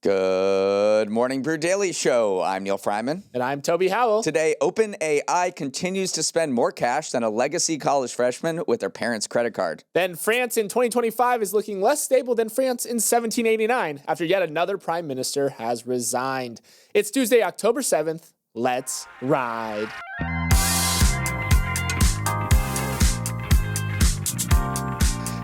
Good morning, Brew Daily Show. I'm Neal Fryman. And I'm Toby Howell. Today, OpenAI continues to spend more cash than a legacy college freshman with their parents' credit card. Then France in 2025 is looking less stable than France in 1789 after yet another prime minister has resigned. It's Tuesday, October 7th. Let's ride.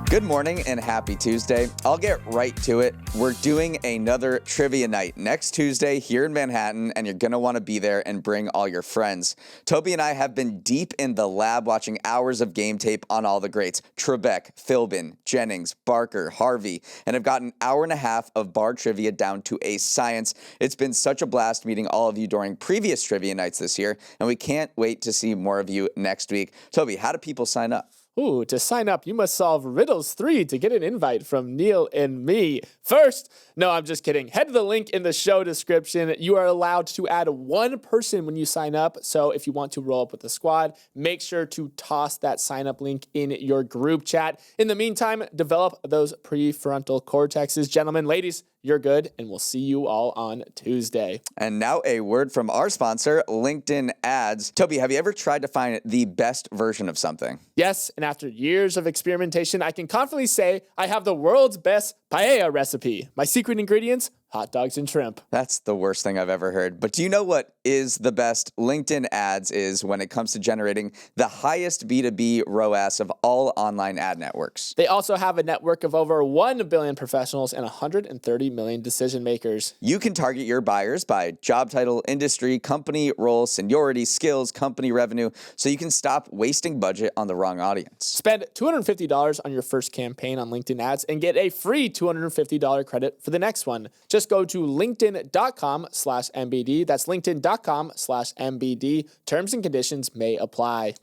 Good morning and happy Tuesday. I'll get right to it. We're doing another trivia night next Tuesday here in Manhattan, and you're going to want to be there and bring all your friends. Toby and I have been deep in the lab watching hours of game tape on all the greats, Trebek, Philbin, Jennings, Barker, Harvey, and have got an hour and a half of bar trivia down to a science. It's been such a blast meeting all of you during previous trivia nights this year, and we can't wait to see more of you next week. Toby, how do people sign up? Ooh, to sign up, you must solve Riddles 3 to get an invite from Neal and me. First, no, I'm just kidding. Head to the link in the show description. You are allowed to add one person when you sign up. So if you want to roll up with the squad, make sure to toss that sign up link in your group chat. In the meantime, develop those prefrontal cortexes. Gentlemen, ladies, you're good, and we'll see you all on Tuesday. And now a word from our sponsor, LinkedIn Ads. Toby, have you ever tried to find the best version of something? Yes, and after years of experimentation, I can confidently say I have the world's best paella recipe. My secret ingredients: hot dogs and shrimp. That's the worst thing I've ever heard. But do you know what is the best? LinkedIn Ads is when it comes to generating the highest B2B ROAS of all online ad networks. They also have a network of over 1 billion professionals and 130 million decision makers. You can target your buyers by job title, industry, company, role, seniority, skills, company revenue, so you can stop wasting budget on the wrong audience. Spend $250 on your first campaign on LinkedIn Ads and get a free $250 credit for the next one. Just go to linkedin.com/MBD. That's linkedin.com/MBD. Terms and conditions may apply.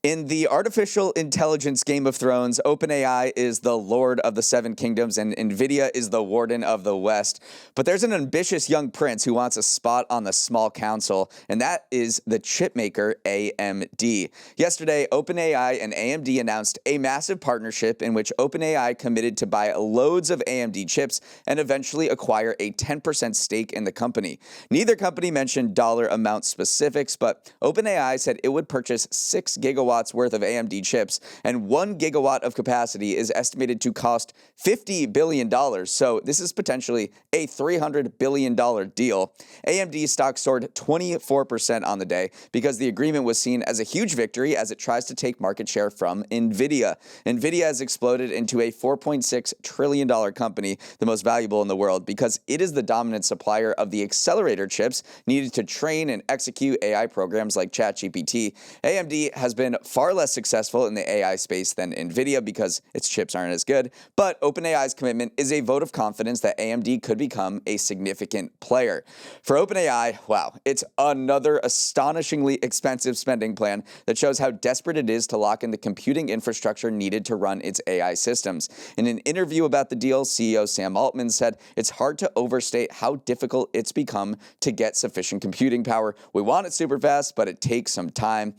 In the artificial intelligence Game of Thrones, OpenAI is the Lord of the Seven Kingdoms and NVIDIA is the Warden of the West. But there's an ambitious young prince who wants a spot on the small council, and that is the chip maker AMD. Yesterday, OpenAI and AMD announced a massive partnership in which OpenAI committed to buy loads of AMD chips and eventually acquire a 10% stake in the company. Neither company mentioned dollar amount specifics, but OpenAI said it would purchase 6 gigawatts worth of AMD chips, and 1 gigawatt of capacity is estimated to cost $50 billion. So this is potentially a $300 billion deal. AMD stock soared 24% on the day because the agreement was seen as a huge victory as it tries to take market share from NVIDIA. NVIDIA has exploded into a $4.6 trillion company, the most valuable in the world, because it is the dominant supplier of the accelerator chips needed to train and execute AI programs like ChatGPT. AMD has been far less successful in the AI space than NVIDIA because its chips aren't as good, but OpenAI's commitment is a vote of confidence that AMD could become a significant player. For OpenAI, wow, it's another astonishingly expensive spending plan that shows how desperate it is to lock in the computing infrastructure needed to run its AI systems. In an interview about the deal, CEO Sam Altman said, "It's hard to overstate how difficult it's become to get sufficient computing power. We want it super fast, but it takes some time."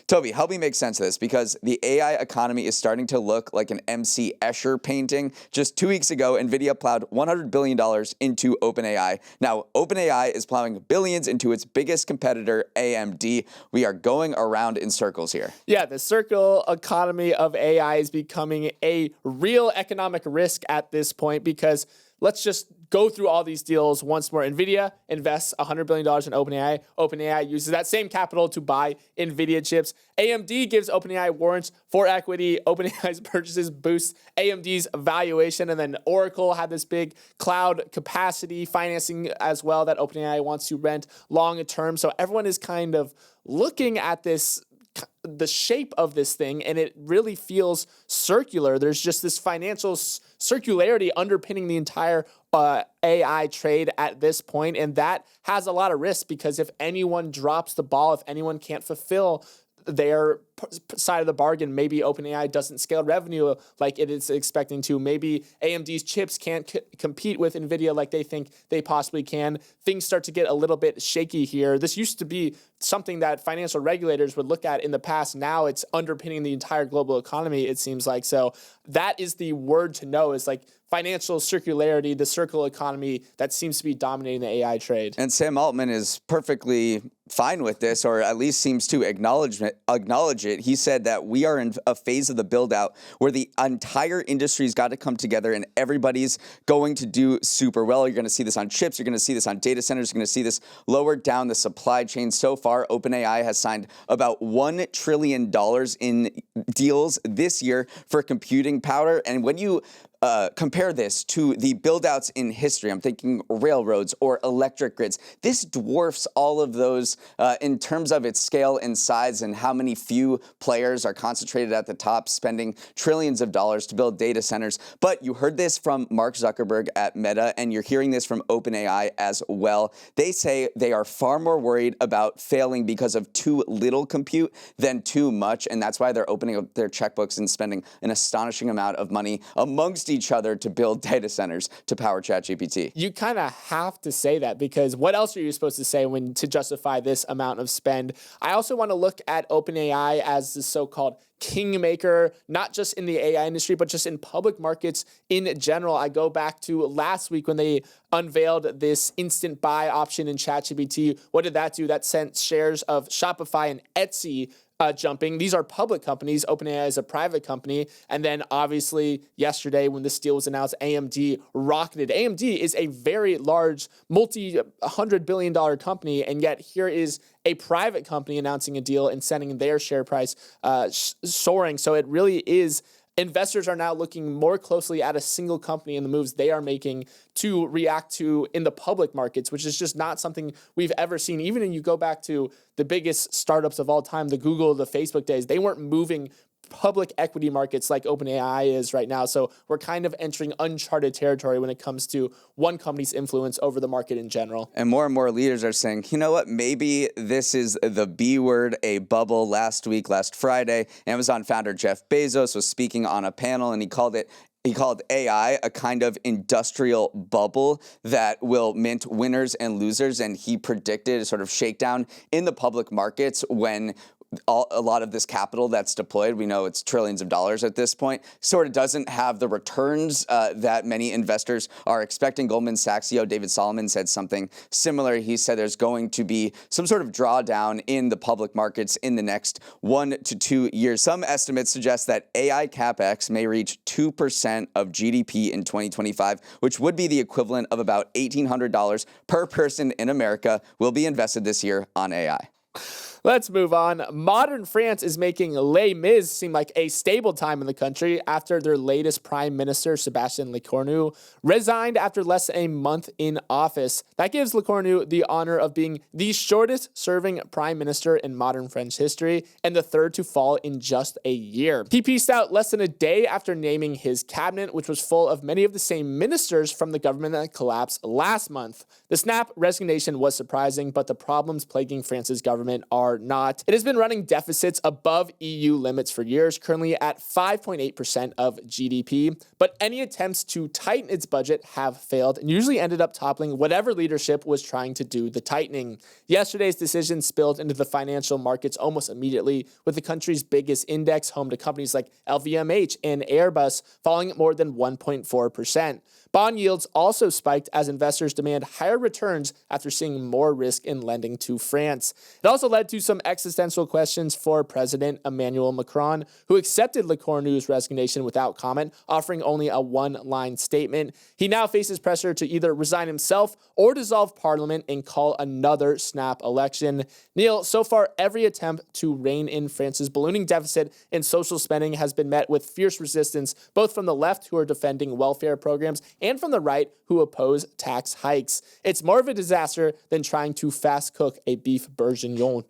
Toby, help me make sense of this, because the AI economy is starting to look like an MC Escher painting. Just 2 weeks ago, NVIDIA plowed $100 billion into OpenAI. Now, OpenAI is plowing billions into its biggest competitor, AMD. We are going around in circles here. Yeah, the circle economy of AI is becoming a real economic risk at this point because let's just go through all these deals once more. NVIDIA invests $100 billion in OpenAI. OpenAI uses that same capital to buy NVIDIA chips. AMD gives OpenAI warrants for equity. OpenAI's purchases boost AMD's valuation. And then Oracle had this big cloud capacity financing as well that OpenAI wants to rent long term. So everyone is kind of looking at this, the shape of this thing, and it really feels circular. There's just this financial circularity underpinning the entire AI trade at this point, and that has a lot of risk because if anyone drops the ball, if anyone can't fulfill their side of the bargain, maybe OpenAI doesn't scale revenue like it is expecting to. Maybe AMD's chips can't compete with NVIDIA like they think they possibly can. Things start to get a little bit shaky here. This used to be something that financial regulators would look at in the past. Now it's underpinning the entire global economy, it seems like. So that is the word to know, is like financial circularity, the circle economy that seems to be dominating the AI trade. And Sam Altman is perfectly fine with this, or at least seems to acknowledge it. He said that we are in a phase of the build out where the entire industry's got to come together and everybody's going to do super well. You're going to see this on chips. You're going to see this on data centers. You're going to see this lower down the supply chain. So far, OpenAI has signed about $1 trillion in deals this year for computing power. And when you compare this to the build-outs in history, I'm thinking railroads or electric grids, this dwarfs all of those in terms of its scale and size and how many few players are concentrated at the top, spending trillions of dollars to build data centers. But you heard this from Mark Zuckerberg at Meta, and you're hearing this from OpenAI as well. They say they are far more worried about failing because of too little compute than too much, and that's why they're opening up their checkbooks and spending an astonishing amount of money amongst each other to build data centers to power ChatGPT. You kind of have to say that, because what else are you supposed to say when to justify this amount of spend? I also want to look at OpenAI as the so-called kingmaker, not just in the AI industry, but just in public markets in general. I go back to last week when they unveiled this instant buy option in ChatGPT. What did that do? That sent shares of Shopify and Etsy jumping. These are public companies. OpenAI is a private company. And then obviously yesterday when this deal was announced, AMD rocketed. AMD is a very large, multi-$100 billion company, and yet here is a private company announcing a deal and sending their share price soaring. So it really is, investors are now looking more closely at a single company and the moves they are making to react to in the public markets, which is just not something we've ever seen. Even when you go back to the biggest startups of all time, the Google, the Facebook days, they weren't moving public equity markets like OpenAI is right now. So we're kind of entering uncharted territory when it comes to one company's influence over the market in general. And more leaders are saying, you know what, maybe this is the B word, a bubble. Last Friday, Amazon founder Jeff Bezos was speaking on a panel, and he called AI a kind of industrial bubble that will mint winners and losers. And he predicted a sort of shakedown in the public markets when a lot of this capital that's deployed, we know it's trillions of dollars at this point, sort of doesn't have the returns that many investors are expecting. Goldman Sachs CEO David Solomon said something similar. He said there's going to be some sort of drawdown in the public markets in the next 1 to 2 years. Some estimates suggest that AI CapEx may reach 2% of GDP in 2025, which would be the equivalent of about $1,800 per person in America will be invested this year on AI. Let's move on. Modern France is making Les Mis seem like a stable time in the country after their latest prime minister, Sébastien Lecornu, resigned after less than a month in office. That gives Lecornu the honor of being the shortest serving prime minister in modern French history and the third to fall in just a year. He pieced out less than a day after naming his cabinet, which was full of many of the same ministers from the government that collapsed last month. The snap resignation was surprising, but the problems plaguing France's government are not. It has been running deficits above EU limits for years, currently at 5.8% of GDP, but any attempts to tighten its budget have failed and usually ended up toppling whatever leadership was trying to do the tightening. Yesterday's decision spilled into the financial markets almost immediately, with the country's biggest index, home to companies like LVMH and Airbus, falling more than 1.4%. Bond yields also spiked as investors demand higher returns after seeing more risk in lending to France. It also led to some existential questions for President Emmanuel Macron, who accepted Lecornu's resignation without comment, offering only a one-line statement. He now faces pressure to either resign himself or dissolve parliament and call another snap election. Neal, so far every attempt to rein in France's ballooning deficit and social spending has been met with fierce resistance, both from the left, who are defending welfare programs, and from the right, who oppose tax hikes. It's more of a disaster than trying to fast cook a beef bourguignon.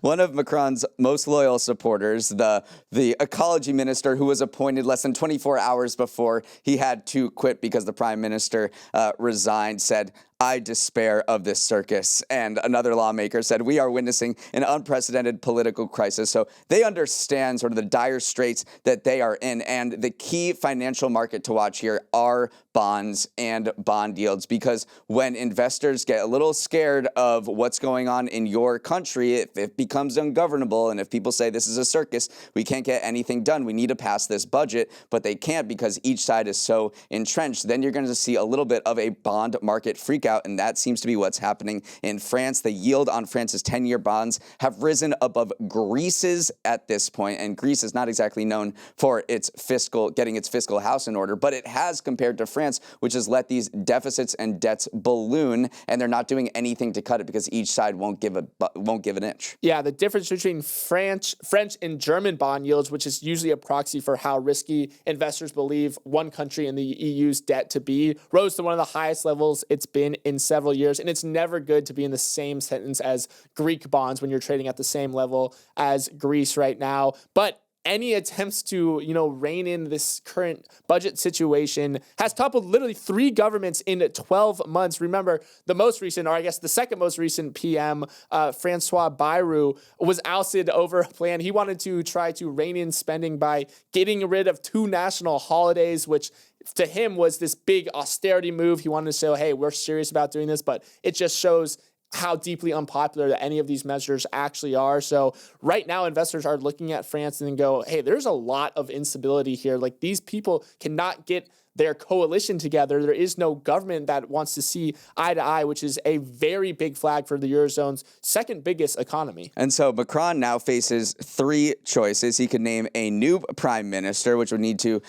One of Macron's most loyal supporters, the ecology minister who was appointed less than 24 hours before he had to quit because the prime minister resigned, said, I despair of this circus. And another lawmaker said, we are witnessing an unprecedented political crisis. So they understand sort of the dire straits that they are in. And the key financial market to watch here are bonds and bond yields, because when investors get a little scared of what's going on in your country, if it becomes ungovernable and if people say this is a circus, we can't get anything done, we need to pass this budget, but they can't because each side is so entrenched, then you're going to see a little bit of a bond market freak out, and that seems to be what's happening in France. The yield on France's 10-year bonds have risen above Greece's at this point, and Greece is not exactly known for getting its fiscal house in order, but it has compared to France, which has let these deficits and debts balloon, and they're not doing anything to cut it because each side won't give an inch. Yeah, the difference between French and German bond yields, which is usually a proxy for how risky investors believe one country in the EU's debt to be, rose to one of the highest levels it's been in several years. And it's never good to be in the same sentence as Greek bonds when you're trading at the same level as Greece right now. But any attempts to, rein in this current budget situation has toppled literally 3 governments in 12 months. Remember, the most recent, or I guess the second most recent PM, Francois Bayrou, was ousted over a plan. He wanted to try to rein in spending by getting rid of 2 national holidays, which to him was this big austerity move. He wanted to say, hey, we're serious about doing this, but it just shows how deeply unpopular that any of these measures actually are. So right now, investors are looking at France and then go, hey, there's a lot of instability here. Like, these people cannot get their coalition together. There is no government that wants to see eye to eye, which is a very big flag for the Eurozone's second biggest economy. And so Macron now faces 3 choices. He could name a new prime minister, which would need to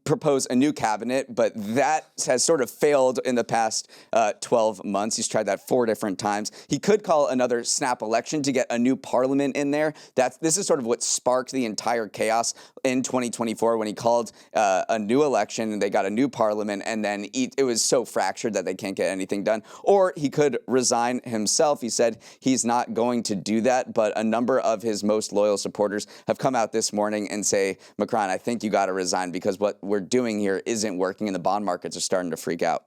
propose a new cabinet, but that has sort of failed in the past 12 months. He's tried that 4 different times. He could call another snap election to get a new parliament in there. This is sort of what sparked the entire chaos in 2024 when he called a new election and they got a new parliament, and then it was so fractured that they can't get anything done. Or he could resign himself. He said he's not going to do that, but a number of his most loyal supporters have come out this morning and say, Macron, I think you got to resign because what we're doing here isn't working and the bond markets are starting to freak out.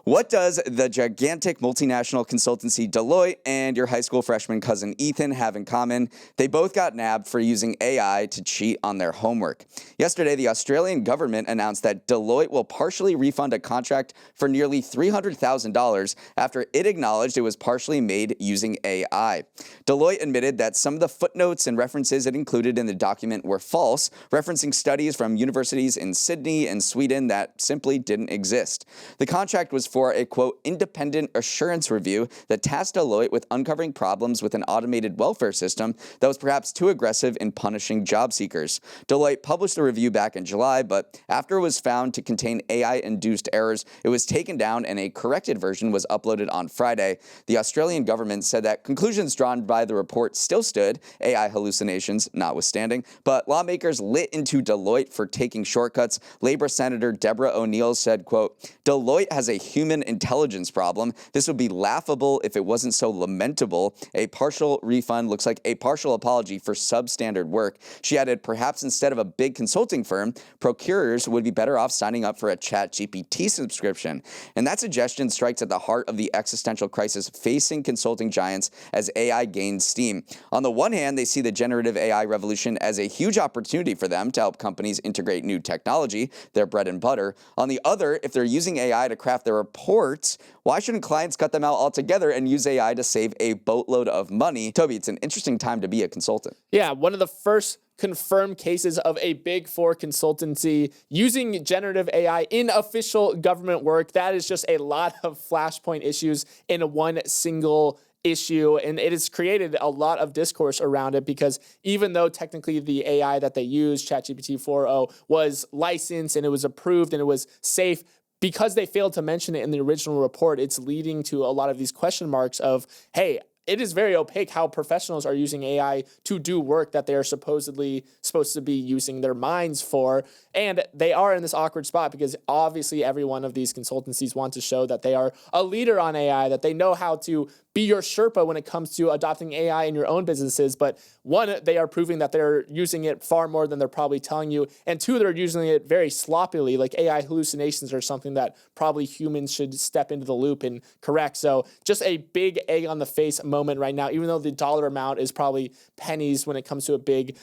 What does the gigantic multinational consultancy Deloitte and your high school freshman cousin Ethan have in common? They both got nabbed for using AI to cheat on their homework. Yesterday, the Australian government announced that Deloitte will partially refund a contract for nearly $300,000 after it acknowledged it was partially made using AI. Deloitte admitted that some of the footnotes and references it included in the document were false, referencing studies from universities in Sydney and Sweden that simply didn't exist. The contract was for a, quote, independent assurance review that tasked Deloitte with uncovering problems with an automated welfare system that was perhaps too aggressive in punishing job seekers. Deloitte published the review back in July, but after it was found to contain AI-induced errors, it was taken down and a corrected version was uploaded on Friday. The Australian government said that conclusions drawn by the report still stood, AI hallucinations notwithstanding, but lawmakers lit into Deloitte for taking shortcuts. Labor Senator Deborah O'Neill said, quote, Deloitte has a human intelligence problem. This would be laughable if it wasn't so lamentable. A partial refund looks like a partial apology for substandard work. She added, perhaps instead of a big consulting firm, procurers would be better off signing up for a ChatGPT subscription. And that suggestion strikes at the heart of the existential crisis facing consulting giants as AI gains steam. On the one hand, they see the generative AI revolution as a huge opportunity for them to help companies integrate new technology, their bread and butter. On the other, if they're using AI to craft their reports, why shouldn't clients cut them out altogether and use AI to save a boatload of money? Toby, it's an interesting time to be a consultant. Yeah, one of the first confirmed cases of a Big Four consultancy using generative AI in official government work. That is just a lot of flashpoint issues in one single issue, and it has created a lot of discourse around it because even though technically the AI that they used, ChatGPT 4.0, was licensed and it was approved and it was safe, because they failed to mention it in the original report, it's leading to a lot of these question marks of, hey, it is very opaque how professionals are using AI to do work that they are supposedly supposed to be using their minds for. And they are in this awkward spot because obviously every one of these consultancies want to show that they are a leader on AI, that they know how to be your Sherpa when it comes to adopting AI in your own businesses. But one, they are proving that they're using it far more than they're probably telling you. And two, they're using it very sloppily. Like AI hallucinations are something that probably humans should step into the loop and correct. So just a big egg on the face moment right now, even though the dollar amount is probably pennies when it comes to a big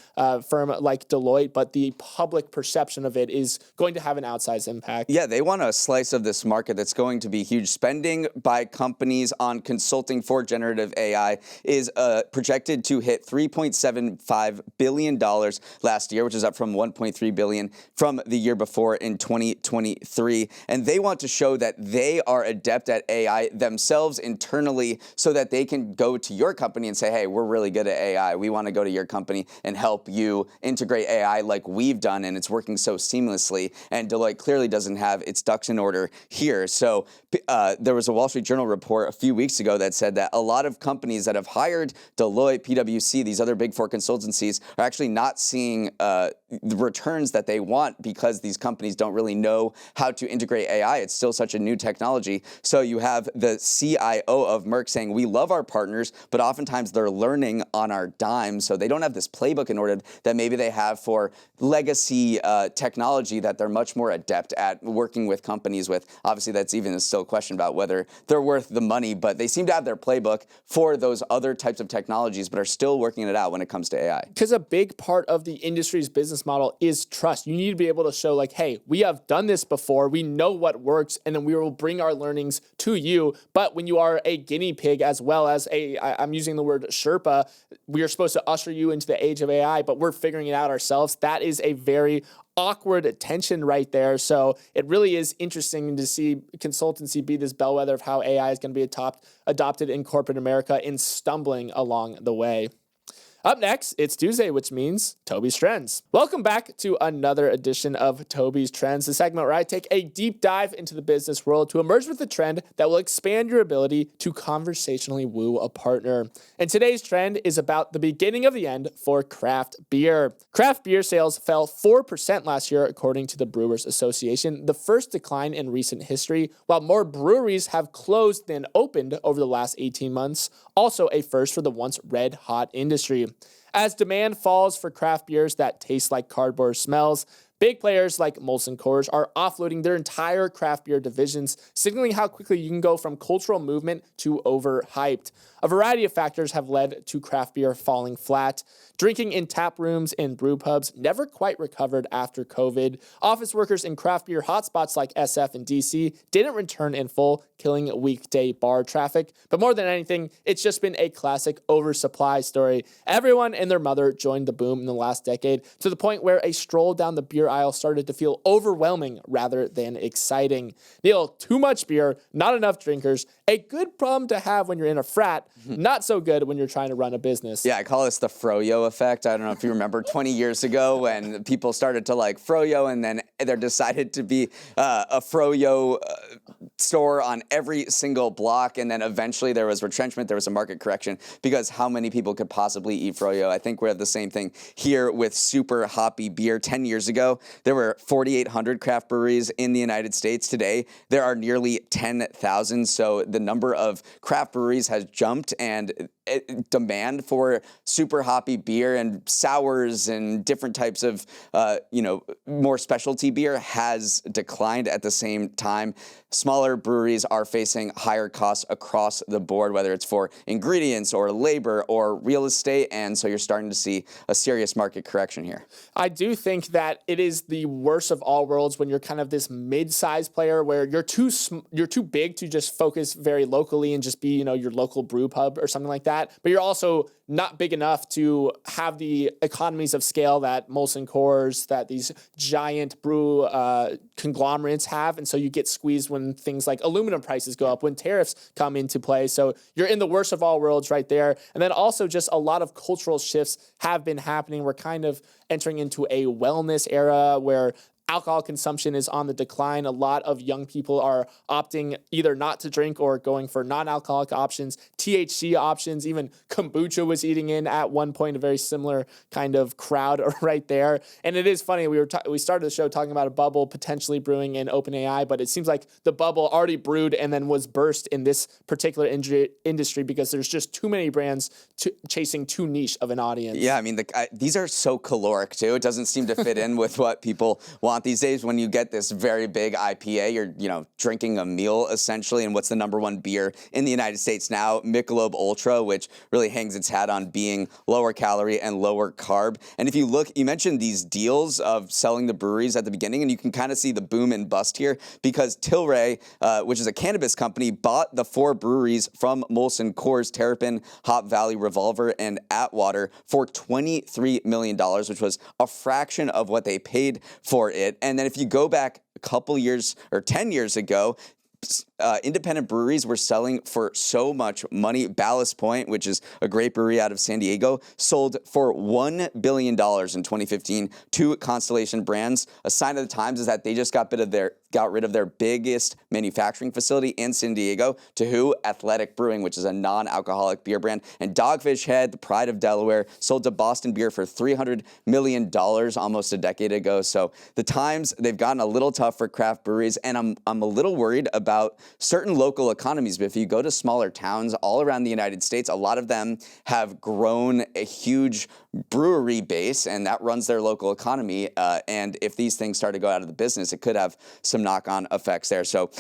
firm like Deloitte, but the public perception of it is going to have an outsized impact. Yeah, they want a slice of this market that's going to be huge. Spending by companies on consulting for generative AI is projected to hit $3.75 billion last year, which is up from $1.3 billion from the year before in 2023. And they want to show that they are adept at AI themselves internally so that they can go to your company and say, hey, we're really good at AI. We want to go to your company and help you integrate AI like we've done, and it's working so seamlessly. And Deloitte clearly doesn't have its ducks in order here. So there was a Wall Street Journal report a few weeks ago that said that a lot of companies that have hired Deloitte, PwC, these other big four consultancies are actually not seeing the returns that they want because these companies don't really know how to integrate AI. It's still such a new technology. So you have the CIO of Merck saying, we love our partners, but oftentimes they're learning on our dime. So they don't have this playbook in order that maybe they have for legacy technology that they're much more adept at working with companies with. Obviously, that's even still a question about whether they're worth the money, but they seem to have their playbook for those other types of technologies, but are still working it out when it comes to AI. Because a big part of the industry's business model is trust. You need to be able to show like, hey, we have done this before, we know what works, and then we will bring our learnings to you. But when you are a guinea pig as well as I'm using the word Sherpa, we are supposed to usher you into the age of AI, but we're figuring it out ourselves. That is a very awkward tension right there. So it really is interesting to see consultancy be this bellwether of how AI is going to be adopted in corporate America and stumbling along the way. Up next, it's Tuesday, which means Toby's Trends. Welcome back to another edition of Toby's Trends, the segment where I take a deep dive into the business world to emerge with a trend that will expand your ability to conversationally woo a partner. And today's trend is about the beginning of the end for craft beer. Craft beer sales fell 4% last year, according to the Brewers Association, the first decline in recent history, while more breweries have closed than opened over the last 18 months, also a first for the once red-hot industry. As demand falls for craft beers that taste like cardboard smells, big players like Molson Coors are offloading their entire craft beer divisions, signaling how quickly you can go from cultural movement to overhyped. A variety of factors have led to craft beer falling flat. Drinking in tap rooms and brew pubs never quite recovered after COVID. Office workers in craft beer hotspots like SF and DC didn't return in full, killing weekday bar traffic. But more than anything, it's just been a classic oversupply story. Everyone and their mother joined the boom in the last decade, to the point where a stroll down the beer aisle started to feel overwhelming rather than exciting. Neal, too much beer, not enough drinkers, a good problem to have when you're in a frat, not so good when you're trying to run a business. Yeah, I call this the froyo effect. I don't know if you remember 20 years ago when people started to like froyo, and then there decided to be a froyo store on every single block, and then eventually there was retrenchment, there was a market correction because how many people could possibly eat froyo? I think we have the same thing here with super hoppy beer. 10 years ago, there were 4,800 craft breweries in the United States. Today, there are nearly 10,000, so the number of craft breweries has jumped, and demand for super hoppy beer and sours and different types of, more specialty beer has declined at the same time. Smaller breweries are facing higher costs across the board, whether it's for ingredients or labor or real estate, and so you're starting to see a serious market correction here. I do think that it is the worst of all worlds when you're kind of this mid-sized player where you're too big to just focus very locally and just be, your local brew pub or something like that, but you're also not big enough to have the economies of scale that Molson Coors, that these giant brew conglomerates have, and so you get squeezed when things like aluminum prices go up, when tariffs come into play. So you're in the worst of all worlds right there. And then also just a lot of cultural shifts have been happening. We're kind of entering into a wellness era where alcohol consumption is on the decline. A lot of young people are opting either not to drink or going for non-alcoholic options, THC options. Even kombucha was eating in at one point, a very similar kind of crowd right there. And it is funny, we started the show talking about a bubble potentially brewing in OpenAI, but it seems like the bubble already brewed and then was burst in this particular industry because there's just too many brands chasing too niche of an audience. Yeah, I mean, these are so caloric too. It doesn't seem to fit in with what people want these days. When you get this very big IPA, you're drinking a meal essentially. And what's the #1 beer in the United States now? Michelob Ultra, which really hangs its hat on being lower calorie and lower carb. And if you look, you mentioned these deals of selling the breweries at the beginning, and you can kind of see the boom and bust here because Tilray, which is a cannabis company, bought the 4 breweries from Molson Coors, Terrapin, Hop Valley, Revolver, and Atwater for $23 million, which was a fraction of what they paid for it. And then if you go back a couple years or 10 years ago, independent breweries were selling for so much money. Ballast Point, which is a great brewery out of San Diego, sold for $1 billion in 2015 to Constellation Brands. A sign of the times is that they just got rid of their biggest manufacturing facility in San Diego to who? Athletic Brewing, which is a non-alcoholic beer brand. And Dogfish Head, the pride of Delaware, sold to Boston Beer for $300 million almost a decade ago. So the times, they've gotten a little tough for craft breweries, and I'm a little worried about certain local economies. But if you go to smaller towns all around the United States, a lot of them have grown a huge brewery base, and that runs their local economy. And if these things start to go out of the business, it could have some knock-on effects there. So,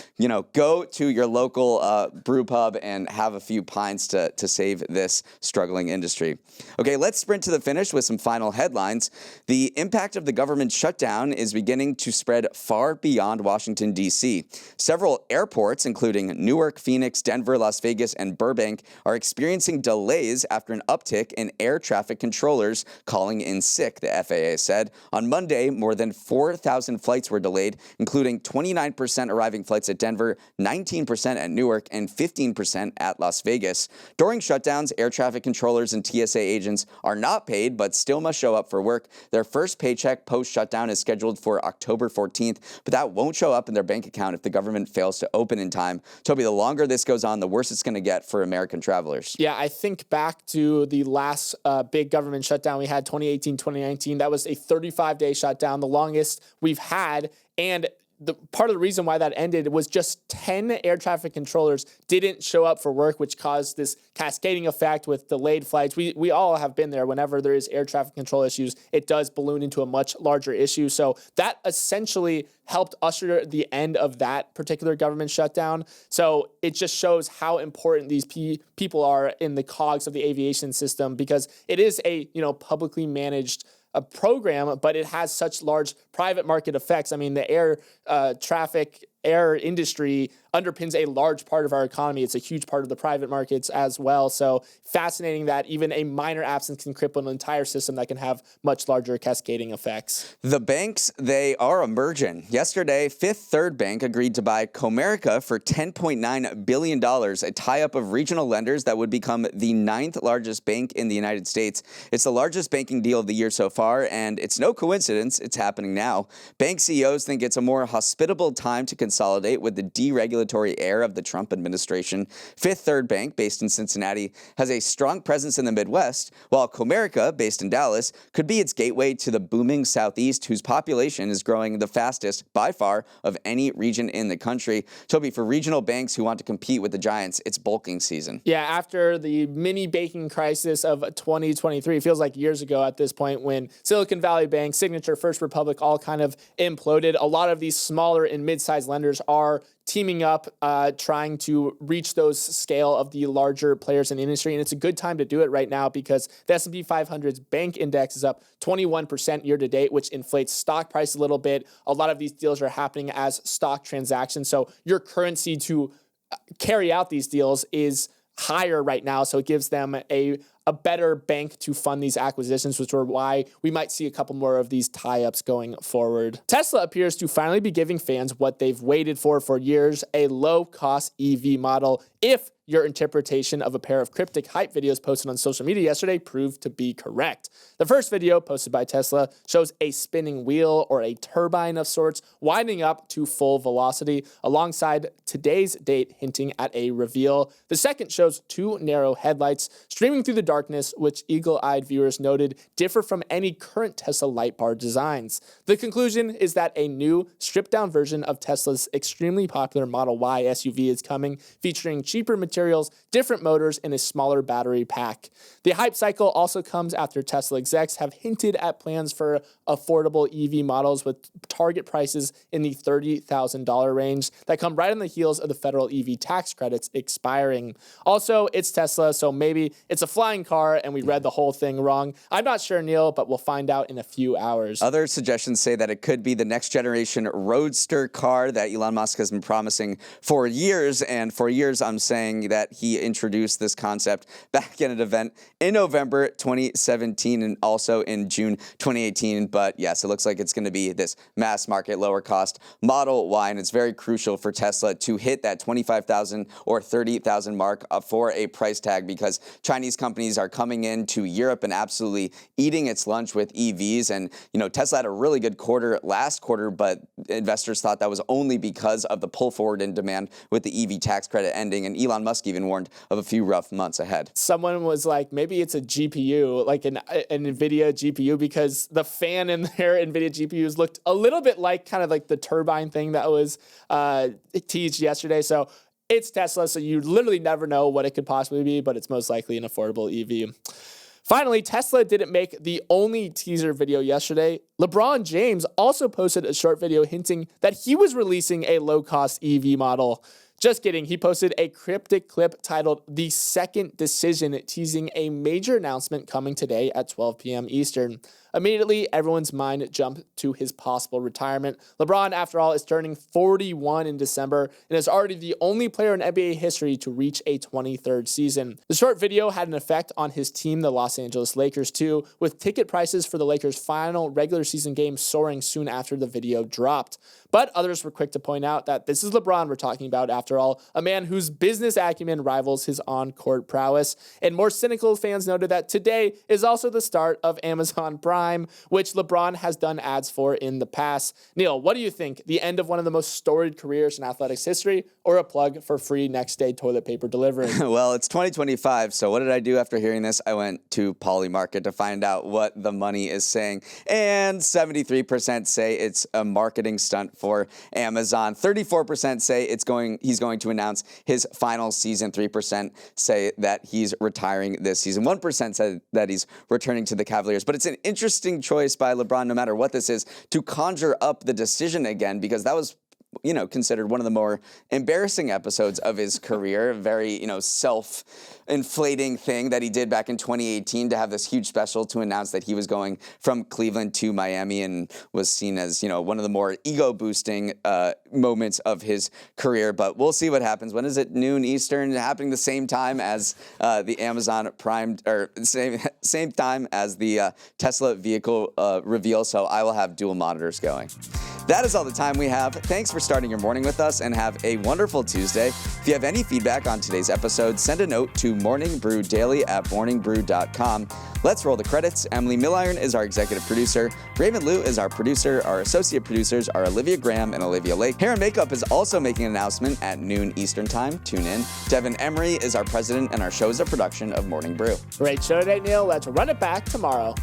go to your local brew pub and have a few pints to save this struggling industry. Okay, let's sprint to the finish with some final headlines. The impact of the government shutdown is beginning to spread far beyond Washington, D.C. Several airports, including Newark, Phoenix, Denver, Las Vegas, and Burbank, are experiencing delays after an uptick in air traffic controllers calling in sick, the FAA said. On Monday, more than 4,000 flights were delayed, including 29% arriving flights at Denver, 19% at Newark, and 15% at Las Vegas. During shutdowns, air traffic controllers and TSA agents are not paid, but still must show up for work. Their first paycheck post-shutdown is scheduled for October 14th, but that won't show up in their bank account if the government fails to open in time. Toby, the longer this goes on, the worse it's going to get for American travelers. Yeah, I think back to the last big government shutdown we had, 2018, 2019. That was a 35-day shutdown, the longest we've had. And the part of the reason why that ended was just 10 air traffic controllers didn't show up for work, which caused this cascading effect with delayed flights. We all have been there. Whenever there is air traffic control issues, it does balloon into a much larger issue. So that essentially helped usher the end of that particular government shutdown. So it just shows how important these people are in the cogs of the aviation system, because it is a publicly managed a program, but it has such large private market effects. I mean, the air industry underpins a large part of our economy. It's a huge part of the private markets as well. So fascinating that even a minor absence can cripple an entire system that can have much larger cascading effects. The banks, they are emerging. Yesterday, Fifth Third Bank agreed to buy Comerica for $10.9 billion, a tie-up of regional lenders that would become the 9th largest bank in the United States. It's the largest banking deal of the year so far, and it's no coincidence it's happening now. Bank CEOs think it's a more hospitable time to consolidate with the deregulatory era of the Trump administration. Fifth Third Bank, based in Cincinnati, has a strong presence in the Midwest, while Comerica, based in Dallas, could be its gateway to the booming Southeast, whose population is growing the fastest, by far, of any region in the country. Toby, for regional banks who want to compete with the giants, it's bulking season. Yeah, after the mini banking crisis of 2023, it feels like years ago at this point, when Silicon Valley Bank, Signature, First Republic all kind of imploded. A lot of these smaller and mid-sized lenders are teaming up, trying to reach those scale of the larger players in the industry. And it's a good time to do it right now because the S&P 500's bank index is up 21% year to date, which inflates stock price a little bit. A lot of these deals are happening as stock transactions. So your currency to carry out these deals is higher right now, so it gives them a a better bank to fund these acquisitions, which are why we might see a couple more of these tie-ups going forward. Tesla appears to finally be giving fans what they've waited for years, a low-cost EV model, if your interpretation of a pair of cryptic hype videos posted on social media yesterday proved to be correct. The first video, posted by Tesla, shows a spinning wheel or a turbine of sorts winding up to full velocity, alongside today's date hinting at a reveal. The second shows two narrow headlights streaming through the darkness, which eagle-eyed viewers noted differ from any current Tesla light bar designs. The conclusion is that a new, stripped-down version of Tesla's extremely popular Model Y SUV is coming, featuring cheaper materials, different motors, and a smaller battery pack. The hype cycle also comes after Tesla execs have hinted at plans for affordable EV models with target prices in the $30,000 range that come right on the heels of the federal EV tax credits expiring. Also, it's Tesla, so maybe it's a flying car and we read the whole thing wrong. I'm not sure, Neal, but we'll find out in a few hours. Other suggestions say that it could be the next generation roadster car that Elon Musk has been promising for years, and for years I'm saying that he introduced this concept back at an event in November 2017 and also in June 2018. But yes, it looks like it's going to be this mass market, lower cost Model Y, and it's very crucial for Tesla to hit that 25,000 or 30,000 mark for a price tag, because Chinese companies are coming into Europe and absolutely eating its lunch with EVs. And, Tesla had a really good quarter last quarter, but investors thought that was only because of the pull forward in demand with the EV tax credit ending. And Elon Musk even warned of a few rough months ahead. Someone was like, maybe it's a GPU, like an NVIDIA GPU, because the fan in their NVIDIA GPUs looked a little bit like kind of like the turbine thing that was teased yesterday. So it's Tesla, so you literally never know what it could possibly be, but it's most likely an affordable EV. Finally, Tesla didn't make the only teaser video yesterday. LeBron James also posted a short video hinting that he was releasing a low-cost EV model. Just kidding. He posted a cryptic clip titled "The Second Decision," teasing a major announcement coming today at 12 p.m. Eastern. Immediately, everyone's mind jumped to his possible retirement. LeBron, after all, is turning 41 in December and is already the only player in NBA history to reach a 23rd season. The short video had an effect on his team, the Los Angeles Lakers, too, with ticket prices for the Lakers' final regular season game soaring soon after the video dropped. But others were quick to point out that this is LeBron we're talking about, after all, a man whose business acumen rivals his on-court prowess. And more cynical fans noted that today is also the start of Amazon Prime, which LeBron has done ads for in the past. Neal, what do you think? The end of one of the most storied careers in athletics history, or a plug for free next-day toilet paper delivery? Well, it's 2025, so what did I do after hearing this? I went to Polymarket to find out what the money is saying, and 73% say it's a marketing stunt for Amazon. 34% say he's going to announce his final season. 3% say that he's retiring this season. 1% said that he's returning to the Cavaliers. But it's an interesting choice by LeBron, no matter what this is, to conjure up the decision again, because that was considered one of the more embarrassing episodes of his career. Very, self-inflating thing that he did back in 2018 to have this huge special to announce that he was going from Cleveland to Miami, and was seen as, one of the more ego-boosting moments of his career. But we'll see what happens. When is it? Noon Eastern, happening the same time as the Amazon Prime, or same time as the Tesla vehicle reveal. So I will have dual monitors going. That is all the time we have. Thanks for starting your morning with us, and have a wonderful Tuesday. If you have any feedback on today's episode, send a note to morningbrewdaily@morningbrew.com. Let's roll the credits. Emily Milliron is our executive producer. Raven Liu is our producer. Our associate producers are Olivia Graham and Olivia Lake. Hair and Makeup is also making an announcement at noon Eastern time. Tune in. Devin Emery is our president, and our show is a production of Morning Brew. Great show today, Neal. Let's run it back tomorrow.